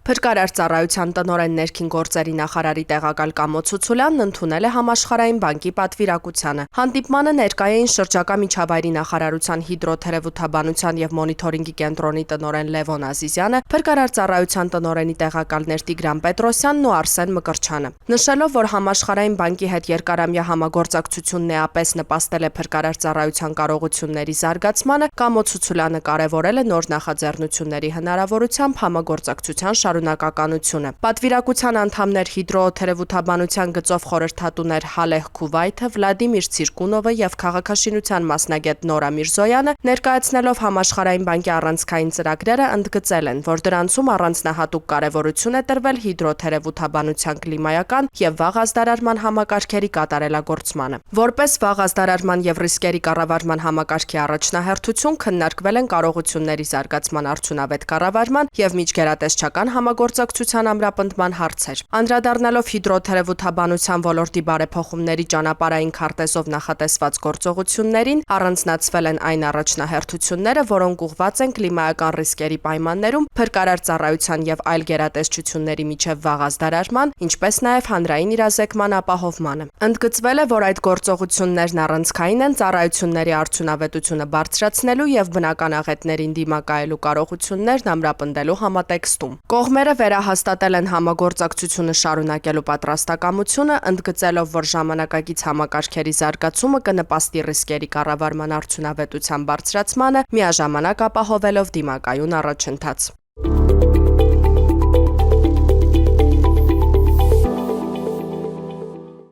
Փրկարար ծառայության տնօրեն ներքին գործերի նախարարի տեղակալ Կամո Ցուցուլյանն ընդունել է Համաշխարհային բանկի պատվիրակությանը։ Հանդիպմանը ներկայ էին շրջակա միջավայրի նախարարության հիդրոթերապևտաբանության եւ մոնիթորինգի կենտրոնի տնօրեն Լևոն Ազիզյանը, Փրկարար ծառայության տնօրենի տեղակալներ Տիգրան Պետրոսյանն ու Արսեն Մկրչյանը։ Նշելով, որ Համաշխարհային բանկի հետ երկարամյա համագործակցությունն էապես նպաստել է Փրկարար ծառայության կարողությունների զարգացմանը, Կամո Ցուցուլյանը կարևորել է նոր նախաձեռնությունների հնարավորությամբ համագործակցության շարունակականությունը։ Պատվիրակության անդամներ հիդրոթերապևտաբանության գծով խորհրդատուներ Հալեհ Քուվայթը, Վլադիմիր Ցիրկունովը եւ քաղաքաշինության մասնագետ Նորա Միրզոյանը ներկայացնելով Համաշխարհային բանկի առանցքային ծրագրերը ընդգծել են, որ դրանցում առանձնահատուկ կարևորություն է տրվել հիդրոթերապևտաբանության կլիմայական եւ վաղ ազդարարման համակարգերի կատարելագործմանը։ Որպես վաղ ազդարարման եւ ռիսկերի կառավարման համակարգի առաջնահերթություն քննարկվել են կարողությունների զարգացման արդյունավետ կառավարման եւ միջգերատեսչական համագործակցության ամրապնդման հարցեր։ Անդրադառնալով հիդրոթերապևտաբանության ոլորտի բարեփոխումների ճանապարհային քարտեզով նախատեսված գործողություններին, առանձնացվել են այն առաջնահերթությունները, որոնք ուղղված են կլիմայական ռիսկերի պայմաններում Փրկարար ծառայության եւ այլ գերատեսչությունների միջև վաղ ազդարարման, ինչպես նաեւ հանրային իրազեկման ապահովմանը։ Ընդգծվել է, որ այդ գործողություններն առանցքային են ծառայությունների արդյունավետությունը բարձրացնելու եւ բնական աղետներին դիմակայելու կարողություններն ամրապնդելու համատեքստում։ Կողմերը վերահաստատել են համագործակցությունը շարունակելու պատրաստակամությունը, ընդգծելով, որ ժամանակակից համակարգերի զարգացումը կնպաստի ռիսկերի կառավարման արդյունավետության բարձրացմանը, միաժամանակ ապահովելով դիմակայուն առաջընթաց։